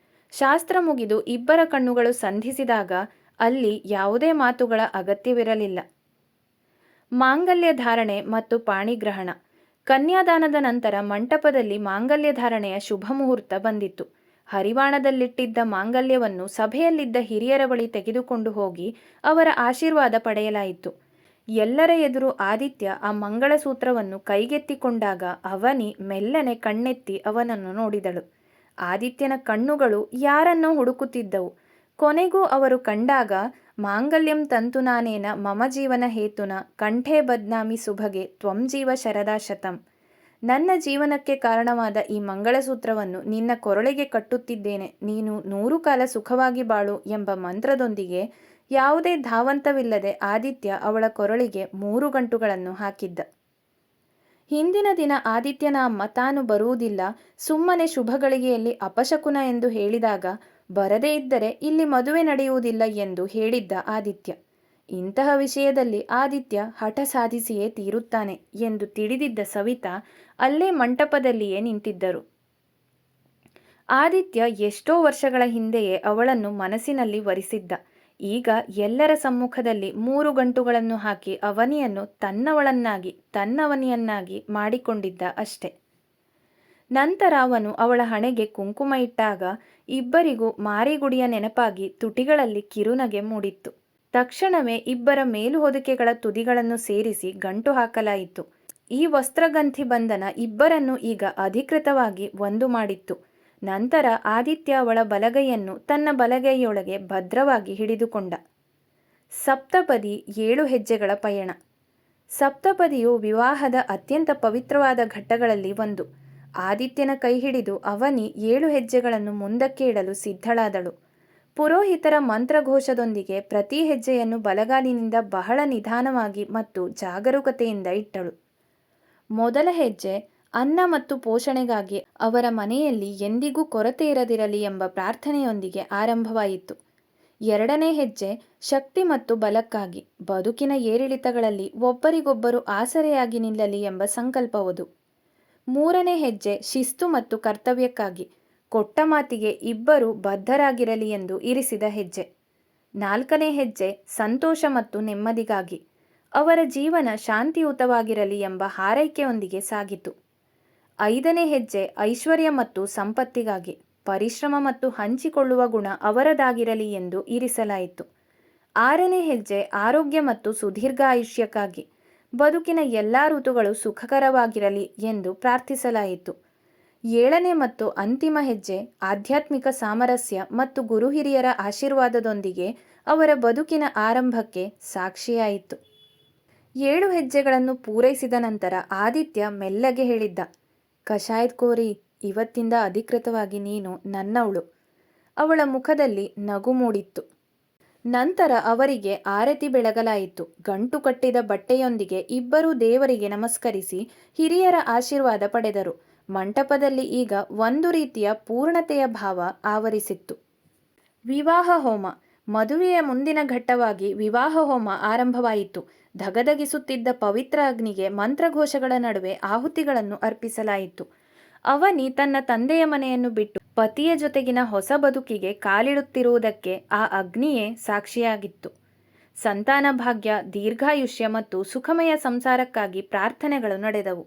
ಶಾಸ್ತ್ರ ಮುಗಿದು ಇಬ್ಬರ ಕಣ್ಣುಗಳು ಸಂಧಿಸಿದಾಗ ಅಲ್ಲಿ ಯಾವುದೇ ಮಾತುಗಳ ಅಗತ್ಯವಿರಲಿಲ್ಲ. ಮಾಂಗಲ್ಯ ಧಾರಣೆ ಮತ್ತು ಪಾಣಿಗ್ರಹಣ. ಕನ್ಯಾದಾನದ ನಂತರ ಮಂಟಪದಲ್ಲಿ ಮಾಂಗಲ್ಯ ಧಾರಣೆಯ ಶುಭ ಮುಹೂರ್ತ ಬಂದಿತ್ತು. ಹರಿವಾಣದಲ್ಲಿಟ್ಟಿದ್ದ ಮಾಂಗಲ್ಯವನ್ನು ಸಭೆಯಲ್ಲಿದ್ದ ಹಿರಿಯರ ಬಳಿ ತೆಗೆದುಕೊಂಡು ಹೋಗಿ ಅವರ ಆಶೀರ್ವಾದ ಪಡೆಯಲಾಯಿತು. ಎಲ್ಲರ ಎದುರು ಆದಿತ್ಯ ಆ ಮಂಗಳಸೂತ್ರವನ್ನು ಕೈಗೆತ್ತಿಕೊಂಡಾಗ ಅವನಿ ಮೆಲ್ಲನೆ ಕಣ್ಣೆತ್ತಿ ಅವನನ್ನು ನೋಡಿದಳು. ಆದಿತ್ಯನ ಕಣ್ಣುಗಳು ಯಾರನ್ನೋ ಹುಡುಕುತ್ತಿದ್ದವು. ಕೊನೆಗೂ ಅವರು ಕಂಡಾಗ, ಮಾಂಗಲ್ಯಂ ತಂತುನಾನೇನ ಮಮ ಜೀವನ ಹೇತುನ ಕಂಠೇ ಬದ್ನಾಮಿ ಸುಭಗೆ ತ್ವಂ ಜೀವ ಶರದಾ ಶತಂ. ನನ್ನ ಜೀವನಕ್ಕೆ ಕಾರಣವಾದ ಈ ಮಂಗಳಸೂತ್ರವನ್ನು ನಿನ್ನ ಕೊರಳಿಗೆ ಕಟ್ಟುತ್ತಿದ್ದೇನೆ, ನೀನು 100 ಕಾಲ ಸುಖವಾಗಿ ಬಾಳು ಎಂಬ ಮಂತ್ರದೊಂದಿಗೆ ಯಾವುದೇ ಧಾವಂತವಿಲ್ಲದೆ ಆದಿತ್ಯ ಅವಳ ಕೊರಳಿಗೆ 3 ಗಂಟುಗಳನ್ನು ಹಾಕಿದ್ದ. ಹಿಂದಿನ ದಿನ ಆದಿತ್ಯನ ಅಮ್ಮ ತಾನು ಬರುವುದಿಲ್ಲ, ಸುಮ್ಮನೆ ಶುಭಗಳಿಗೆಯಲ್ಲಿ ಅಪಶಕುನ ಎಂದು ಹೇಳಿದಾಗ, ಬರದೇ ಇದ್ದರೆ ಇಲ್ಲಿ ಮದುವೆ ನಡೆಯುವುದಿಲ್ಲ ಎಂದು ಹೇಳಿದ್ದ ಆದಿತ್ಯ. ಇಂತಹ ವಿಷಯದಲ್ಲಿ ಆದಿತ್ಯ ಹಠ ಸಾಧಿಸಿಯೇ ತೀರುತ್ತಾನೆ ಎಂದು ತಿಳಿದಿದ್ದ ಸವಿತಾ ಅಲ್ಲೇ ಮಂಟಪದಲ್ಲಿಯೇ ನಿಂತಿದ್ದರು. ಆದಿತ್ಯ ಎಷ್ಟೋ ವರ್ಷಗಳ ಹಿಂದೆಯೇ ಅವಳನ್ನು ಮನಸ್ಸಿನಲ್ಲಿ ವರಿಸಿದ್ದ. ಈಗ ಎಲ್ಲರ ಸಮ್ಮುಖದಲ್ಲಿ 3 ಗಂಟುಗಳನ್ನು ಹಾಕಿ ಅವನಿಯನ್ನು ತನ್ನವನಿಯನ್ನಾಗಿ ಮಾಡಿಕೊಂಡಿದ್ದ ಅಷ್ಟೆ. ನಂತರ ಅವನು ಅವಳ ಹಣೆಗೆ ಕುಂಕುಮ ಇಟ್ಟಾಗ ಇಬ್ಬರಿಗೂ ಮಾರಿಗುಡಿಯ ನೆನಪಾಗಿ ತುಟಿಗಳಲ್ಲಿ ಕಿರುನಗೆ ಮೂಡಿತ್ತು. ತಕ್ಷಣವೇ ಇಬ್ಬರ ಮೇಲುಹೊದಿಕೆಗಳ ತುದಿಗಳನ್ನು ಸೇರಿಸಿ ಗಂಟು ಹಾಕಲಾಯಿತು. ಈ ವಸ್ತ್ರಗಂಥಿ ಬಂಧನ ಇಬ್ಬರನ್ನು ಈಗ ಅಧಿಕೃತವಾಗಿ ಒಂದು ಮಾಡಿತ್ತು. ನಂತರ ಆದಿತ್ಯ ಅವಳ ಬಲಗೈಯನ್ನು ತನ್ನ ಬಲಗೈಯೊಳಗೆ ಭದ್ರವಾಗಿ ಹಿಡಿದುಕೊಂಡ. ಸಪ್ತಪದಿ 7 ಹೆಜ್ಜೆಗಳ ಪಯಣ. ಸಪ್ತಪದಿಯು ವಿವಾಹದ ಅತ್ಯಂತ ಪವಿತ್ರವಾದ ಘಟ್ಟಗಳಲ್ಲಿ ಒಂದು. ಆದಿತ್ಯನ ಕೈ ಹಿಡಿದು ಅವನಿ 7 ಹೆಜ್ಜೆಗಳನ್ನು ಮುಂದಕ್ಕೆ ಇಡಲು ಸಿದ್ಧಳಾದಳು. ಪುರೋಹಿತರ ಮಂತ್ರಘೋಷದೊಂದಿಗೆ ಪ್ರತಿ ಹೆಜ್ಜೆಯನ್ನು ಬಲಗಾಲಿನಿಂದ ಬಹಳ ನಿಧಾನವಾಗಿ ಮತ್ತು ಜಾಗರೂಕತೆಯಿಂದ ಇಟ್ಟಳು. ಮೊದಲ ಹೆಜ್ಜೆ ಅನ್ನ ಮತ್ತು ಪೋಷಣೆಗಾಗಿ ಅವರ ಮನೆಯಲ್ಲಿ ಎಂದಿಗೂ ಕೊರತೆ ಇರದಿರಲಿ ಎಂಬ ಪ್ರಾರ್ಥನೆಯೊಂದಿಗೆ ಆರಂಭವಾಯಿತು. ಎರಡನೇ ಹೆಜ್ಜೆ ಶಕ್ತಿ ಮತ್ತು ಬಲಕ್ಕಾಗಿ, ಬದುಕಿನ ಏರಿಳಿತಗಳಲ್ಲಿ ಒಬ್ಬರಿಗೊಬ್ಬರು ಆಸರೆಯಾಗಿ ನಿಲ್ಲಲಿ ಎಂಬ ಸಂಕಲ್ಪವದು. ಮೂರನೇ ಹೆಜ್ಜೆ ಶಿಸ್ತು ಮತ್ತು ಕರ್ತವ್ಯಕ್ಕಾಗಿ, ಕೊಟ್ಟ ಮಾತಿಗೆ ಇಬ್ಬರು ಬದ್ಧರಾಗಿರಲಿ ಎಂದು ಇರಿಸಿದ ಹೆಜ್ಜೆ. ನಾಲ್ಕನೇ ಹೆಜ್ಜೆ ಸಂತೋಷ ಮತ್ತು ನೆಮ್ಮದಿಗಾಗಿ, ಅವರ ಜೀವನ ಶಾಂತಿಯುತವಾಗಿರಲಿ ಎಂಬ ಹಾರೈಕೆಯೊಂದಿಗೆ ಸಾಗಿತು. ಐದನೇ ಹೆಜ್ಜೆ ಐಶ್ವರ್ಯ ಮತ್ತು ಸಂಪತ್ತಿಗಾಗಿ, ಪರಿಶ್ರಮ ಮತ್ತು ಹಂಚಿಕೊಳ್ಳುವ ಗುಣ ಅವರದಾಗಿರಲಿ ಎಂದು ಇರಿಸಲಾಯಿತು. ಆರನೇ ಹೆಜ್ಜೆ ಆರೋಗ್ಯ ಮತ್ತು ಸುದೀರ್ಘಾಯುಷ್ಯಕ್ಕಾಗಿ, ಬದುಕಿನ ಎಲ್ಲ ಋತುಗಳು ಸುಖಕರವಾಗಿರಲಿ ಎಂದು ಪ್ರಾರ್ಥಿಸಲಾಯಿತು. ಏಳನೇ ಮತ್ತು ಅಂತಿಮ ಹೆಜ್ಜೆ ಆಧ್ಯಾತ್ಮಿಕ ಸಾಮರಸ್ಯ ಮತ್ತು ಗುರು ಹಿರಿಯರ ಆಶೀರ್ವಾದದೊಂದಿಗೆ ಅವರ ಬದುಕಿನ ಆರಂಭಕ್ಕೆ ಸಾಕ್ಷಿಯಾಯಿತು. 7 ಹೆಜ್ಜೆಗಳನ್ನು ಪೂರೈಸಿದ ನಂತರ ಆದಿತ್ಯ ಮೆಲ್ಲಗೆ ಹೇಳಿದ್ದ, ಕಷಾಯದ್ಕೋರಿ, ಇವತ್ತಿಂದ ಅಧಿಕೃತವಾಗಿ ನೀನು ನನ್ನವಳು. ಅವಳ ಮುಖದಲ್ಲಿ ನಗು ಮೂಡಿತ್ತು. ನಂತರ ಅವರಿಗೆ ಆರತಿ ಬೆಳಗಲಾಯಿತು. ಗಂಟು ಕಟ್ಟಿದ ಬಟ್ಟೆಯೊಂದಿಗೆ ಇಬ್ಬರೂ ದೇವರಿಗೆ ನಮಸ್ಕರಿಸಿ ಹಿರಿಯರ ಆಶೀರ್ವಾದ ಪಡೆದರು. ಮಂಟಪದಲ್ಲಿ ಈಗ ಒಂದು ರೀತಿಯ ಪೂರ್ಣತೆಯ ಭಾವ ಆವರಿಸಿತ್ತು. ವಿವಾಹ ಹೋಮ. ಮದುವೆಯ ಮುಂದಿನ ಘಟ್ಟವಾಗಿ ವಿವಾಹ ಹೋಮ ಆರಂಭವಾಯಿತು. ಧಗಧಗಿಸುತ್ತಿದ್ದ ಪವಿತ್ರ ಅಗ್ನಿಗೆ ಮಂತ್ರಘೋಷಗಳ ನಡುವೆ ಆಹುತಿಗಳನ್ನು ಅರ್ಪಿಸಲಾಯಿತು. ಅವನಿ ತನ್ನ ತಂದೆಯ ಮನೆಯನ್ನು ಬಿಟ್ಟು ಪತಿಯ ಜೊತೆಗಿನ ಹೊಸ ಬದುಕಿಗೆ ಕಾಲಿಡುತ್ತಿರುವುದಕ್ಕೆ ಆ ಅಗ್ನಿಯೇ ಸಾಕ್ಷಿಯಾಗಿತ್ತು. ಸಂತಾನ ಭಾಗ್ಯ, ದೀರ್ಘಾಯುಷ್ಯ ಮತ್ತು ಸುಖಮಯ ಸಂಸಾರಕ್ಕಾಗಿ ಪ್ರಾರ್ಥನೆಗಳು ನಡೆದವು.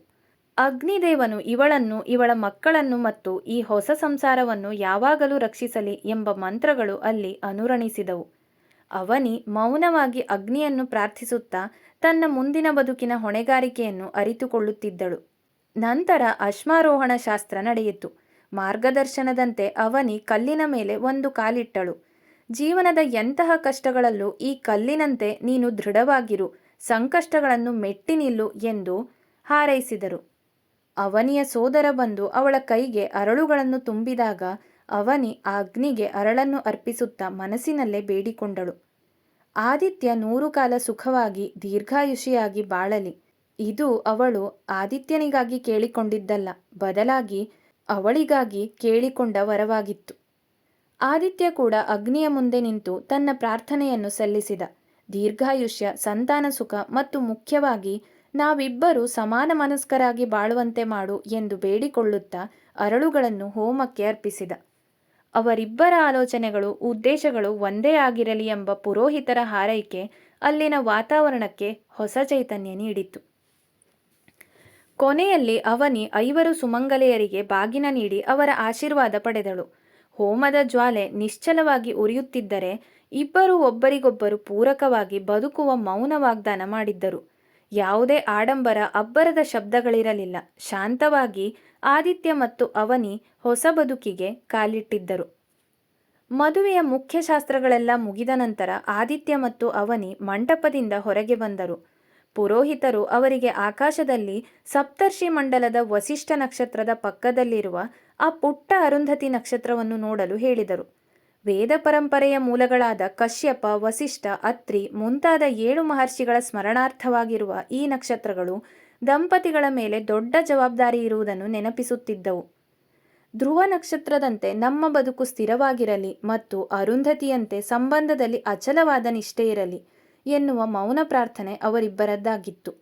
ಅಗ್ನಿದೇವನು ಇವಳನ್ನು, ಇವಳ ಮಕ್ಕಳನ್ನು ಮತ್ತು ಈ ಹೊಸ ಸಂಸಾರವನ್ನು ಯಾವಾಗಲೂ ರಕ್ಷಿಸಲಿ ಎಂಬ ಮಂತ್ರಗಳು ಅಲ್ಲಿ ಅನುರಣಿಸಿದವು. ಅವನಿ ಮೌನವಾಗಿ ಅಗ್ನಿಯನ್ನು ಪ್ರಾರ್ಥಿಸುತ್ತಾ ತನ್ನ ಮುಂದಿನ ಬದುಕಿನ ಹೊಣೆಗಾರಿಕೆಯನ್ನು ಅರಿತುಕೊಳ್ಳುತ್ತಿದ್ದಳು. ನಂತರ ಅಶ್ಮಾರೋಹಣ ಶಾಸ್ತ್ರ ನಡೆಯಿತು. ಮಾರ್ಗದರ್ಶನದಂತೆ ಅವನಿ ಕಲ್ಲಿನ ಮೇಲೆ ಒಂದು ಕಾಲಿಟ್ಟಳು. ಜೀವನದ ಎಂತಹ ಕಷ್ಟಗಳಲ್ಲೂ ಈ ಕಲ್ಲಿನಂತೆ ನೀನು ದೃಢವಾಗಿರು, ಸಂಕಷ್ಟಗಳನ್ನು ಮೆಟ್ಟಿ ನಿಲ್ಲು ಎಂದು ಹಾರೈಸಿದರು. ಅವನಿಯ ಸೋದರ ಬಂದು ಅವಳ ಕೈಗೆ ಅರಳುಗಳನ್ನು ತುಂಬಿದಾಗ ಅವನಿ ಆ ಅಗ್ನಿಗೆ ಅರಳನ್ನು ಅರ್ಪಿಸುತ್ತಾ ಮನಸ್ಸಿನಲ್ಲೇ ಬೇಡಿಕೊಂಡಳು. ಆದಿತ್ಯ 100 ಕಾಲ ಸುಖವಾಗಿ ದೀರ್ಘಾಯುಷಿಯಾಗಿ ಬಾಳಲಿ. ಇದು ಅವಳು ಆದಿತ್ಯನಿಗಾಗಿ ಕೇಳಿಕೊಂಡಿದ್ದಲ್ಲ, ಬದಲಾಗಿ ಅವಳಿಗಾಗಿ ಕೇಳಿಕೊಂಡ ವರವಾಗಿತ್ತು. ಆದಿತ್ಯ ಕೂಡ ಅಗ್ನಿಯ ಮುಂದೆ ನಿಂತು ತನ್ನ ಪ್ರಾರ್ಥನೆಯನ್ನು ಸಲ್ಲಿಸಿದ. ದೀರ್ಘಾಯುಷ್ಯ, ಸಂತಾನ ಸುಖ ಮತ್ತು ಮುಖ್ಯವಾಗಿ ನಾವಿಬ್ಬರು ಸಮಾನ ಮನಸ್ಕರಾಗಿ ಬಾಳುವಂತೆ ಮಾಡು ಎಂದು ಬೇಡಿಕೊಳ್ಳುತ್ತಾ ಅರಳುಗಳನ್ನು ಹೋಮಕ್ಕೆ ಅರ್ಪಿಸಿದ. ಅವರಿಬ್ಬರ ಆಲೋಚನೆಗಳು, ಉದ್ದೇಶಗಳು ಒಂದೇ ಆಗಿರಲಿ ಎಂಬ ಪುರೋಹಿತರ ಹಾರೈಕೆ ಅಲ್ಲಿನ ವಾತಾವರಣಕ್ಕೆ ಹೊಸ ಚೈತನ್ಯ ನೀಡಿತು. ಕೊನೆಯಲ್ಲಿ ಅವನಿ 5 ಸುಮಂಗಲೆಯರಿಗೆ ಬಾಗಿನ ನೀಡಿ ಅವರ ಆಶೀರ್ವಾದ ಪಡೆದಳು. ಹೋಮದ ಜ್ವಾಲೆ ನಿಶ್ಚಲವಾಗಿ ಉರಿಯುತ್ತಿದ್ದರೆ ಇಬ್ಬರು ಒಬ್ಬರಿಗೊಬ್ಬರು ಪೂರಕವಾಗಿ ಬದುಕುವ ಮೌನ ವಾಗ್ದಾನ ಮಾಡಿದ್ದರು. ಯಾವುದೇ ಆಡಂಬರ, ಅಬ್ಬರದ ಶಬ್ದಗಳಿರಲಿಲ್ಲ. ಶಾಂತವಾಗಿ ಆದಿತ್ಯ ಮತ್ತು ಅವನಿ ಹೊಸ ಬದುಕಿಗೆ ಕಾಲಿಟ್ಟಿದ್ದರು. ಮದುವೆಯ ಮುಖ್ಯ ಶಾಸ್ತ್ರಗಳೆಲ್ಲ ಮುಗಿದ ನಂತರ ಆದಿತ್ಯ ಮತ್ತು ಅವನಿ ಮಂಟಪದಿಂದ ಹೊರಗೆ ಬಂದರು. ಪುರೋಹಿತರು ಅವರಿಗೆ ಆಕಾಶದಲ್ಲಿ ಸಪ್ತರ್ಷಿ ಮಂಡಲದ ವಸಿಷ್ಠ ನಕ್ಷತ್ರದ ಪಕ್ಕದಲ್ಲಿರುವ ಆ ಪುಟ್ಟ ಅರುಂಧತಿ ನಕ್ಷತ್ರವನ್ನು ನೋಡಲು ಹೇಳಿದರು. ವೇದ ಪರಂಪರೆಯ ಮೂಲಗಳಾದ ಕಶ್ಯಪ, ವಸಿಷ್ಠ, ಅತ್ರಿ ಮುಂತಾದ 7 ಮಹರ್ಷಿಗಳ ಸ್ಮರಣಾರ್ಥವಾಗಿರುವ ಈ ನಕ್ಷತ್ರಗಳು ದಂಪತಿಗಳ ಮೇಲೆ ದೊಡ್ಡ ಜವಾಬ್ದಾರಿ ಇರುವುದನ್ನು ನೆನಪಿಸುತ್ತಿದ್ದವು. ಧ್ರುವ ನಕ್ಷತ್ರದಂತೆ ನಮ್ಮ ಬದುಕು ಸ್ಥಿರವಾಗಿರಲಿ ಮತ್ತು ಅರುಂಧತಿಯಂತೆ ಸಂಬಂಧದಲ್ಲಿ ಅಚಲವಾದ ನಿಷ್ಠೆ ಇರಲಿ ಎನ್ನುವ ಮೌನ ಪ್ರಾರ್ಥನೆ ಅವರಿಬ್ಬರದ್ದಾಗಿತ್ತು.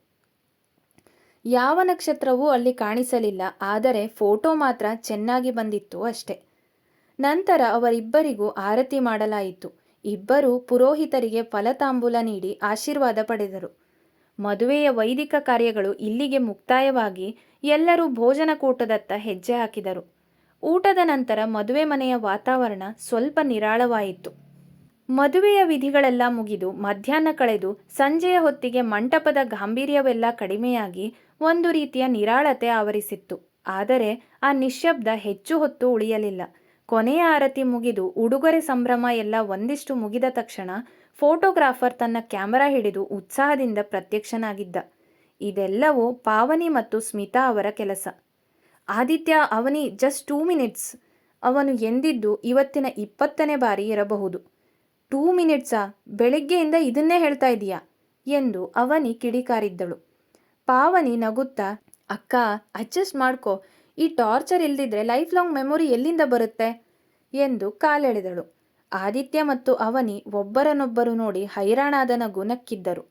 ಯಾವ ನಕ್ಷತ್ರವೂ ಅಲ್ಲಿ ಕಾಣಿಸಲಿಲ್ಲ, ಆದರೆ ಫೋಟೋ ಮಾತ್ರ ಚೆನ್ನಾಗಿ ಬಂದಿತ್ತು ಅಷ್ಟೆ. ನಂತರ ಅವರಿಬ್ಬರಿಗೂ ಆರತಿ ಮಾಡಲಾಯಿತು. ಇಬ್ಬರೂ ಪುರೋಹಿತರಿಗೆ ಫಲತಾಂಬೂಲ ನೀಡಿ ಆಶೀರ್ವಾದ ಪಡೆದರು. ಮದುವೆಯ ವೈದಿಕ ಕಾರ್ಯಗಳು ಇಲ್ಲಿಗೆ ಮುಕ್ತಾಯವಾಗಿ ಎಲ್ಲರೂ ಭೋಜನಕೂಟದತ್ತ ಹೆಜ್ಜೆ ಹಾಕಿದರು. ಊಟದ ನಂತರ ಮದುವೆ ಮನೆಯ ವಾತಾವರಣ ಸ್ವಲ್ಪ ನಿರಾಳವಾಯಿತು. ಮದುವೆಯ ವಿಧಿಗಳೆಲ್ಲ ಮುಗಿದು ಮಧ್ಯಾಹ್ನ ಕಳೆದು ಸಂಜೆಯ ಹೊತ್ತಿಗೆ ಮಂಟಪದ ಗಾಂಭೀರ್ಯವೆಲ್ಲ ಕಡಿಮೆಯಾಗಿ ಒಂದು ರೀತಿಯ ನಿರಾಳತೆ ಆವರಿಸಿತ್ತು. ಆದರೆ ಆ ನಿಶ್ಶಬ್ದ ಹೆಚ್ಚು ಹೊತ್ತು ಉಳಿಯಲಿಲ್ಲ. ಕೊನೆಯ ಆರತಿ ಮುಗಿದು ಉಡುಗೊರೆ ಸಂಭ್ರಮ ಎಲ್ಲ ಒಂದಿಷ್ಟು ಮುಗಿದ ತಕ್ಷಣ ಫೋಟೋಗ್ರಾಫರ್ ತನ್ನ ಕ್ಯಾಮರಾ ಹಿಡಿದು ಉತ್ಸಾಹದಿಂದ ಪ್ರತ್ಯಕ್ಷನಾಗಿದ್ದ. ಇದೆಲ್ಲವೂ ಪಾವನಿ ಮತ್ತು ಸ್ಮಿತಾ ಅವರ ಕೆಲಸ. ಆದಿತ್ಯ, ಅವನಿ ಜಸ್ಟ್ 2 ಮಿನಿಟ್ಸ್ ಅವನು ಎಂದಿದ್ದು ಇವತ್ತಿನ 20ನೇ ಬಾರಿ ಇರಬಹುದು. 2 ಮಿನಿಟ್ಸಾ? ಬೆಳಿಗ್ಗೆಯಿಂದ ಇದನ್ನೇ ಹೇಳ್ತಾ ಇದೀಯಾ ಎಂದು ಅವನಿ ಕಿಡಿಕಾರಿದ್ದಳು. ಪಾವನಿ ನಗುತ್ತಾ, ಅಕ್ಕ ಅಡ್ಜಸ್ಟ್ ಮಾಡ್ಕೊ, ಈ ಟಾರ್ಚರ್ ಇಲ್ದಿದ್ರೆ ಲೈಫ್ ಲಾಂಗ್ ಮೆಮೊರಿ ಎಲ್ಲಿಂದ ಬರುತ್ತೆ ಎಂದು ಕಾಲೆಳೆದಳು. ಆದಿತ್ಯ ಮತ್ತು ಅವನಿ ಒಬ್ಬರನ್ನೊಬ್ಬರು ನೋಡಿ ಹೈರಾಣಾದ ನಗು ನಕ್ಕಿದ್ದರು.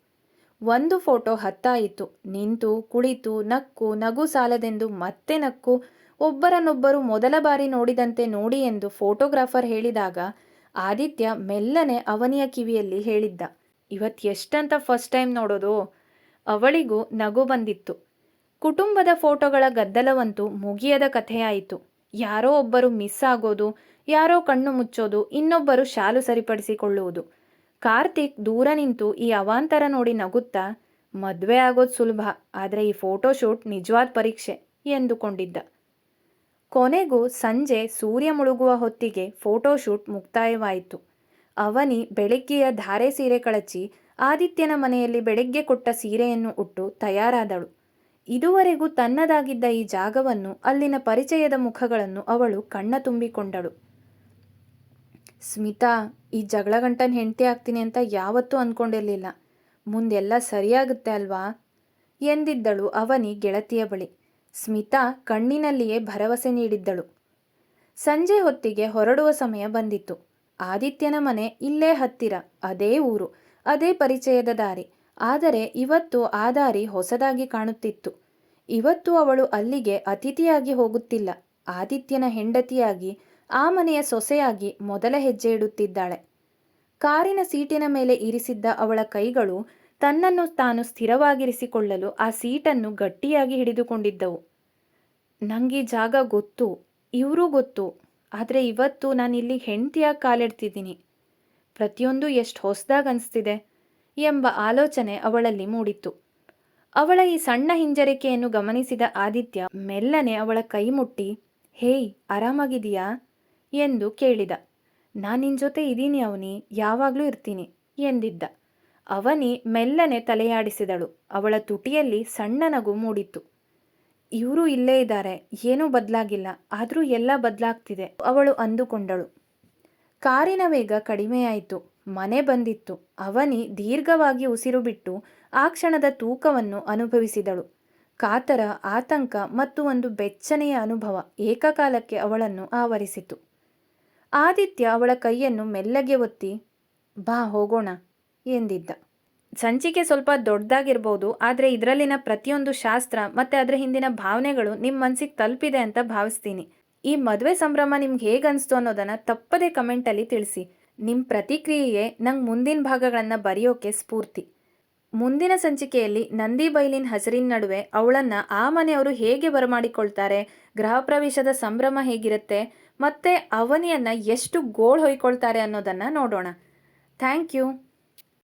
ಒಂದು ಫೋಟೋ ಹತ್ತಾಯಿತು. ನಿಂತು, ಕುಳಿತು, ನಕ್ಕು, ನಗು ಸಾಲದೆಂದು ಮತ್ತೆ ನಕ್ಕು, ಒಬ್ಬರನ್ನೊಬ್ಬರು ಮೊದಲ ಬಾರಿ ನೋಡಿದಂತೆ ನೋಡಿ ಎಂದು ಫೋಟೋಗ್ರಾಫರ್ ಹೇಳಿದಾಗ ಆದಿತ್ಯ ಮೆಲ್ಲನೆ ಅವನಿಯ ಕಿವಿಯಲ್ಲಿ ಹೇಳಿದ್ದ, ಇವತ್ತು ಎಷ್ಟಂತ ಫಸ್ಟ್ ಟೈಮ್ ನೋಡೋದು? ಅವಳಿಗೂ ನಗು ಬಂದಿತ್ತು. ಕುಟುಂಬದ ಫೋಟೋಗಳ ಗದ್ದಲವಂತೂ ಮುಗಿಯದ ಕಥೆಯಾಯಿತು. ಯಾರೋ ಒಬ್ಬರು ಮಿಸ್ ಆಗೋದು, ಯಾರೋ ಕಣ್ಣು ಮುಚ್ಚೋದು, ಇನ್ನೊಬ್ಬರು ಶಾಲು ಸರಿಪಡಿಸಿಕೊಳ್ಳುವುದು. ಕಾರ್ತಿಕ್ ದೂರ ನಿಂತು ಈ ಅವಾಂತರ ನೋಡಿ ನಗುತ್ತಾ, ಮದುವೆ ಆಗೋದು ಸುಲಭ, ಆದರೆ ಈ ಫೋಟೋಶೂಟ್ ನಿಜವಾದ ಪರೀಕ್ಷೆ ಎಂದುಕೊಂಡಿದ್ದ. ಕೊನೆಗೂ ಸಂಜೆ ಸೂರ್ಯ ಮುಳುಗುವ ಹೊತ್ತಿಗೆ ಫೋಟೋಶೂಟ್ ಮುಕ್ತಾಯವಾಯಿತು. ಅವನಿ ಬೆಳಗ್ಗೆಯ ಧಾರೆ ಸೀರೆ ಕಳಚಿ ಆದಿತ್ಯನ ಮನೆಯಲ್ಲಿ ಬೆಳಗ್ಗೆ ಕೊಟ್ಟ ಸೀರೆಯನ್ನು ಉಟ್ಟು ತಯಾರಾದಳು. ಇದುವರೆಗೂ ತನ್ನದಾಗಿದ್ದ ಈ ಜಾಗವನ್ನು, ಅಲ್ಲಿನ ಪರಿಚಯದ ಮುಖಗಳನ್ನು ಅವಳು ಕಣ್ಣ ತುಂಬಿಕೊಂಡಳು. ಸ್ಮಿತಾ, ಈ ಜಗಳ ಗಂಟನ ಹೆಂಡತಿ ಆಗ್ತೀನಿ ಅಂತ ಯಾವತ್ತೂ ಅಂದ್ಕೊಂಡಿರಲಿಲ್ಲ. ಮುಂದೆಲ್ಲ ಸರಿಯಾಗುತ್ತೆ ಅಲ್ವಾ ಎಂದಿದ್ದಳು ಅವನಿ ಗೆಳತಿಯ ಬಳಿ. ಸ್ಮಿತಾ ಕಣ್ಣಿನಲ್ಲಿಯೇ ಭರವಸೆ ನೀಡಿದ್ದಳು. ಸಂಜೆ ಹೊತ್ತಿಗೆ ಹೊರಡುವ ಸಮಯ ಬಂದಿತ್ತು. ಆದಿತ್ಯನ ಮನೆ ಇಲ್ಲೇ ಹತ್ತಿರ, ಅದೇ ಊರು, ಅದೇ ಪರಿಚಯದ ದಾರಿ. ಆದರೆ ಇವತ್ತು ಆ ದಾರಿ ಹೊಸದಾಗಿ ಕಾಣುತ್ತಿತ್ತು. ಇವತ್ತು ಅವಳು ಅಲ್ಲಿಗೆ ಅತಿಥಿಯಾಗಿ ಹೋಗುತ್ತಿಲ್ಲ, ಆದಿತ್ಯನ ಹೆಂಡತಿಯಾಗಿ, ಆ ಮನೆಯ ಸೊಸೆಯಾಗಿ ಮೊದಲ ಹೆಜ್ಜೆ ಇಡುತ್ತಿದ್ದಾಳೆ. ಕಾರಿನ ಸೀಟಿನ ಮೇಲೆ ಇರಿಸಿದ್ದ ಅವಳ ಕೈಗಳು ತನ್ನನ್ನು ತಾನು ಸ್ಥಿರವಾಗಿರಿಸಿಕೊಳ್ಳಲು ಆ ಸೀಟನ್ನು ಗಟ್ಟಿಯಾಗಿ ಹಿಡಿದುಕೊಂಡಿದ್ದವು. ನಂಗೆ ಈ ಜಾಗ ಗೊತ್ತು, ಇವರೂ ಗೊತ್ತು, ಆದರೆ ಇವತ್ತು ನಾನಿಲ್ಲಿ ಹೆಂಡ್ತಿಯಾಗಿ ಕಾಲಿಡ್ತಿದ್ದೀನಿ. ಪ್ರತಿಯೊಂದು ಎಷ್ಟು ಹೊಸದಾಗಿ ಅನಿಸ್ತಿದೆ ಎಂಬ ಆಲೋಚನೆ ಅವಳಲ್ಲಿ ಮೂಡಿತ್ತು. ಅವಳ ಈ ಸಣ್ಣ ಹಿಂಜರಿಕೆಯನ್ನು ಗಮನಿಸಿದ ಆದಿತ್ಯ ಮೆಲ್ಲನೆ ಅವಳ ಕೈ ಮುಟ್ಟಿ, ಹೇಯ್, ಆರಾಮಾಗಿದೆಯಾ ಎಂದು ಕೇಳಿದ. ನಾನು ನಿನ್ನ ಜೊತೆ ಇದ್ದೀನಿ ಅವನಿ, ಯಾವಾಗಲೂ ಇರ್ತೀನಿ ಎಂದಿದ್ದ. ಅವನಿ ಮೆಲ್ಲನೆ ತಲೆಯಾಡಿಸಿದಳು. ಅವಳ ತುಟಿಯಲ್ಲಿ ಸಣ್ಣ ನಗು ಮೂಡಿತ್ತು. ಇವರು ಇಲ್ಲೇ ಇದ್ದಾರೆ, ಏನೂ ಬದಲಾಗಿಲ್ಲ, ಆದರೂ ಎಲ್ಲ ಬದಲಾಗ್ತಿದೆ ಅವಳು ಅಂದುಕೊಂಡಳು. ಕಾರಿನ ವೇಗ ಕಡಿಮೆಯಾಯಿತು. ಮನೆ ಬಂದಿತ್ತು. ಅವನಿ ದೀರ್ಘವಾಗಿ ಉಸಿರು ಬಿಟ್ಟು ಆ ಕ್ಷಣದ ತೂಕವನ್ನು ಅನುಭವಿಸಿದಳು. ಕಾತರ, ಆತಂಕ ಮತ್ತು ಒಂದು ಬೆಚ್ಚನೆಯ ಅನುಭವ ಏಕಕಾಲಕ್ಕೆ ಅವಳನ್ನು ಆವರಿಸಿತು. ಆದಿತ್ಯ ಅವಳ ಕೈಯನ್ನು ಮೆಲ್ಲಗೆ ಒತ್ತಿ, ಬಾ ಹೋಗೋಣ ಎಂದಿದ್ದ. ಸಂಚಿಕೆ ಸ್ವಲ್ಪ ದೊಡ್ಡದಾಗಿರ್ಬೋದು, ಆದರೆ ಇದರಲ್ಲಿನ ಪ್ರತಿಯೊಂದು ಶಾಸ್ತ್ರ ಮತ್ತು ಅದರ ಹಿಂದಿನ ಭಾವನೆಗಳು ನಿಮ್ಮ ಮನಸ್ಸಿಗೆ ತಲುಪಿದೆ ಅಂತ ಭಾವಿಸ್ತೀನಿ. ಈ ಮದುವೆ ಸಂಭ್ರಮ ನಿಮ್ಗೆ ಹೇಗೆ ಅನಿಸ್ತು ಅನ್ನೋದನ್ನು ತಪ್ಪದೇ ಕಮೆಂಟಲ್ಲಿ ತಿಳಿಸಿ. ನಿಮ್ಮ ಪ್ರತಿಕ್ರಿಯೆಯೇ ನಂಗೆ ಮುಂದಿನ ಭಾಗಗಳನ್ನು ಬರೆಯೋಕೆ ಸ್ಫೂರ್ತಿ. ಮುಂದಿನ ಸಂಚಿಕೆಯಲ್ಲಿ ನಂದಿ ಬೈಲಿನ ಹಸರಿನ ನಡುವೆ ಅವಳನ್ನು ಆ ಮನೆಯವರು ಹೇಗೆ ಬರಮಾಡಿಕೊಳ್ತಾರೆ, ಗೃಹ ಪ್ರವೇಶದ ಸಂಭ್ರಮ ಹೇಗಿರುತ್ತೆ, ಮತ್ತು ಅವನಿಯನ್ನು ಎಷ್ಟು ಗೋಳು ಹೊಯ್ಕೊಳ್ತಾರೆ ಅನ್ನೋದನ್ನು ನೋಡೋಣ. Thank you.